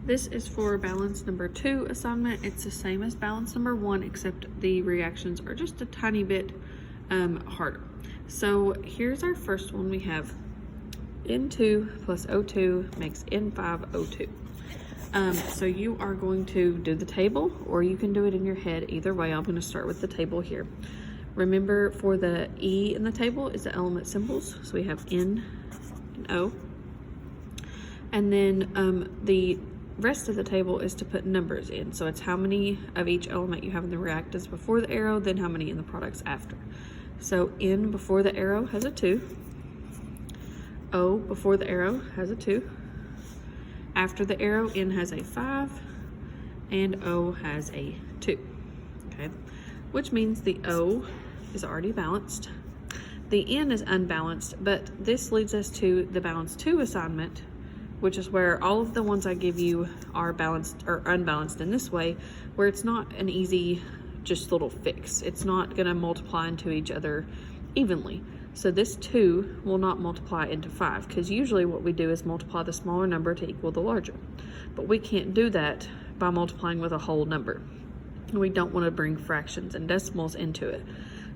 This is for balance number 2 assignment. It's the same as balance number 1, except the reactions are just a tiny bit harder. So here's our first one. We have N2 plus O2 makes N5O2. So you are going to do the table, or you can do it in your head. Either way, I'm going to start with the table here. Remember, for the E in the table is the element symbols. So we have N and O. And then the rest of the table is to put numbers in. So it's how many of each element you have in the reactants before the arrow, then how many in the products after. So N before the arrow has a 2. O before the arrow has a 2. After the arrow, N has a 5, and O has a 2. Okay, which means the O is already balanced. The N is unbalanced, but this leads us to the balance 2 assignment, which is where all of the ones I give you are balanced or unbalanced in this way, where it's not an easy just little fix. It's not going to multiply into each other evenly. So this 2 will not multiply into 5, because usually what we do is multiply the smaller number to equal the larger. But we can't do that by multiplying with a whole number. We don't want to bring fractions and decimals into it.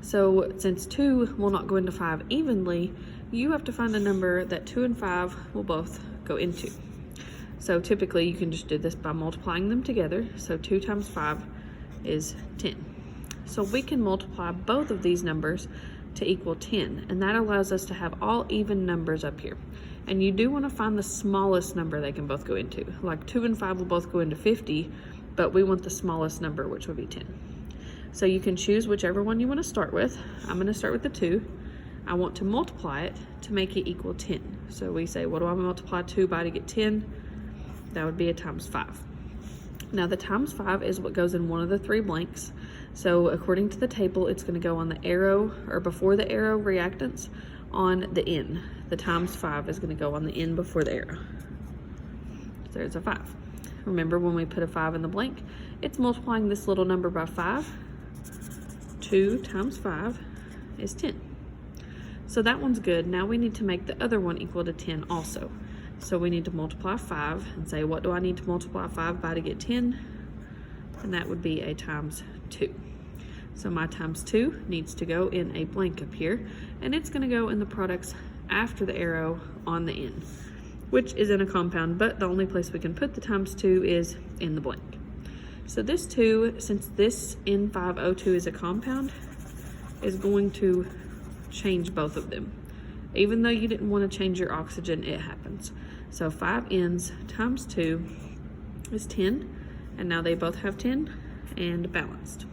So since 2 will not go into 5 evenly, you have to find a number that 2 and 5 will both go into. So typically you can just do this by multiplying them together. So 2 times 5 is 10. So we can multiply both of these numbers to equal 10, and that allows us to have all even numbers up here. And you do want to find the smallest number they can both go into. Like 2 and 5 will both go into 50, but we want the smallest number, which would be 10. So you can choose whichever one you want to start with. I'm going to start with the 2. I want to multiply it to make it equal 10. So we say, what do I multiply 2 by to get 10? That would be a times 5. Now the times 5 is what goes in one of the 3 blanks. So according to the table, it's going to go on the arrow, or before the arrow reactants, on the N. The times 5 is going to go on the N before the arrow. So there's a 5. Remember, when we put a 5 in the blank, it's multiplying this little number by 5. 2 times 5 is 10. So that one's good. Now we need to make the other one equal to 10 also. So we need to multiply 5 and say, what do I need to multiply 5 by to get 10? And that would be a times 2. So my times 2 needs to go in a blank up here, and it's going to go in the products after the arrow on the N, which is in a compound, but the only place we can put the times 2 is in the blank. So this 2, since this N5O2 is a compound, is going to change both of them. Even though you didn't want to change your oxygen, it happens. So 5 N's times 2 is 10, and now they both have 10 and balanced.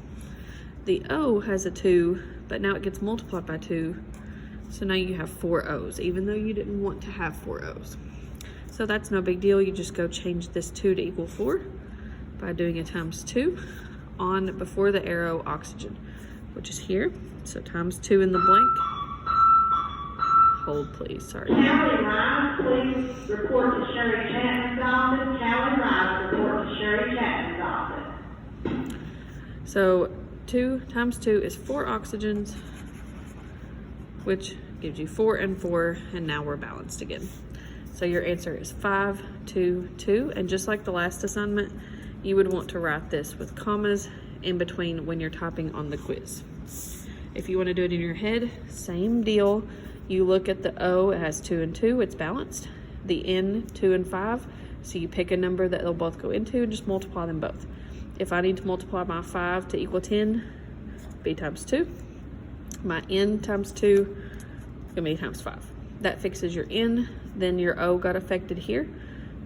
The O has a 2, but now it gets multiplied by 2, so now you have 4 O's, even though you didn't want to have 4 O's. So that's no big deal. You just go change this 2 to equal 4 by doing a times 2 on before the arrow oxygen, which is here. So times 2 in the blank. Hold, please. Sorry. Callie Rice, please report to Sherry Chapman's office. Callie Rice, report to Sherry Chapman's office. So 2 times 2 is 4 oxygens, which gives you 4 and 4, and now we're balanced again. So your answer is 5, 2, 2, and just like the last assignment, you would want to write this with commas in between when you're typing on the quiz. If you want to do it in your head, same deal. You look at the O, it has 2 and 2, it's balanced. The N, 2 and 5, so you pick a number that they'll both go into and just multiply them both. If I need to multiply my 5 to equal 10, B times 2. My N times 2, gonna be times 5. That fixes your N, then your O got affected here.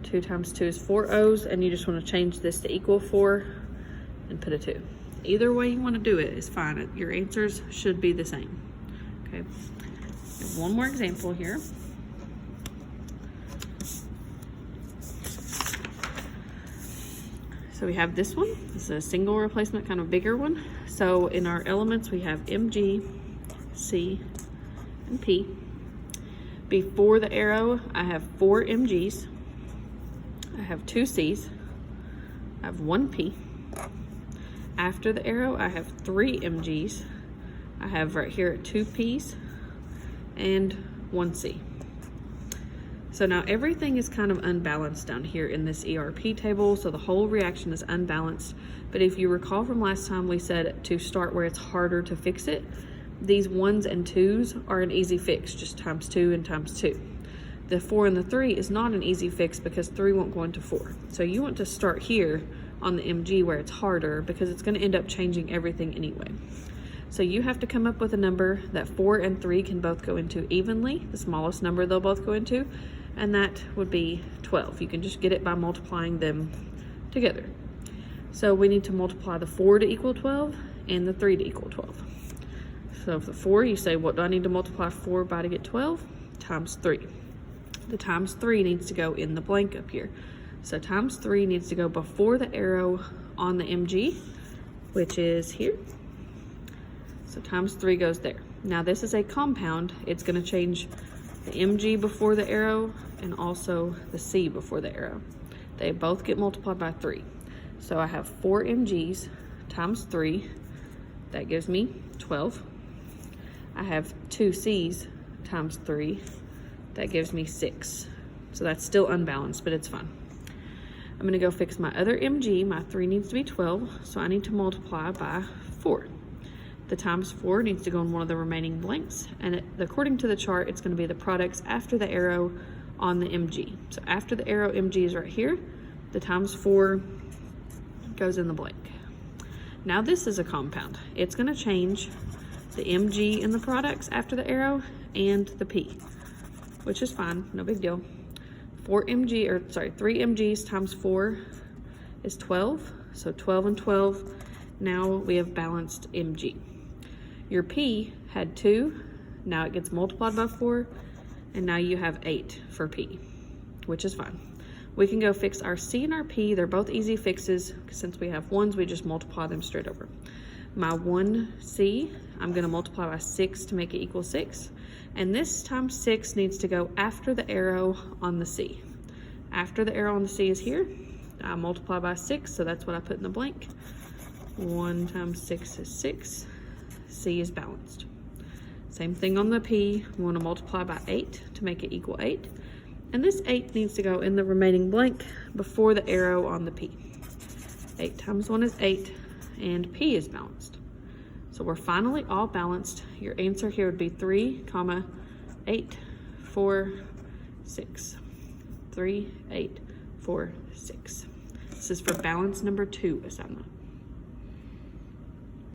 2 times 2 is 4 O's, and you just want to change this to equal 4 and put a 2. Either way you want to do it is fine. Your answers should be the same. Okay. One more example here. So we have this one. This is a single replacement, kind of bigger one. So in our elements, we have Mg, C, and P. Before the arrow, I have 4 Mg's. I have 2 C's. I have 1 P. After the arrow, I have 3 Mg's. I have right here 2 P's and 1 C. So now everything is kind of unbalanced down here in this ERP table, so the whole reaction is unbalanced. But if you recall from last time, we said to start where it's harder to fix it. These 1s and 2s are an easy fix, just times 2 and times 2. The 4 and the 3 is not an easy fix because 3 won't go into 4. So you want to start here on the MG where it's harder because it's going to end up changing everything anyway. So you have to come up with a number that 4 and 3 can both go into evenly, the smallest number they'll both go into, and that would be 12. You can just get it by multiplying them together. So we need to multiply the 4 to equal 12 and the 3 to equal 12. So for the 4, you say, what do I need to multiply 4 by to get 12? Times 3. The times 3 needs to go in the blank up here. So times 3 needs to go before the arrow on the MG, which is here. So times 3 goes there. Now this is a compound. It's going to change the MG before the arrow and also the C before the arrow. They both get multiplied by 3. So I have 4 MGs times 3. That gives me 12. I have 2 C's times 3. That gives me 6. So that's still unbalanced, but it's fine. I'm going to go fix my other MG. My 3 needs to be 12, so I need to multiply by 4. The times 4 needs to go in one of the remaining blanks, and according to the chart, it's going to be the products after the arrow on the MG. So after the arrow, MG is right here. The times 4 goes in the blank. Now this is a compound. It's going to change the MG in the products after the arrow and the P, which is fine, no big deal. 3 MGs times 4 is 12. So 12 and 12, now we have balanced MG. Your P had 2, now it gets multiplied by 4, and now you have 8 for P, which is fine. We can go fix our C and our P. They're both easy fixes. Since we have 1s, we just multiply them straight over. My 1C, I'm going to multiply by 6 to make it equal 6. And this times 6 needs to go after the arrow on the C. After the arrow on the C is here, I multiply by 6, so that's what I put in the blank. 1 times 6 is 6. C is balanced. Same thing on the P. We want to multiply by 8 to make it equal 8. And this 8 needs to go in the remaining blank before the arrow on the P. 8 times 1 is 8, and P is balanced. So we're finally all balanced. Your answer here would be 3, 8, 4, 6. 3, 8, 4, 6. This is for balance number 2 assignment.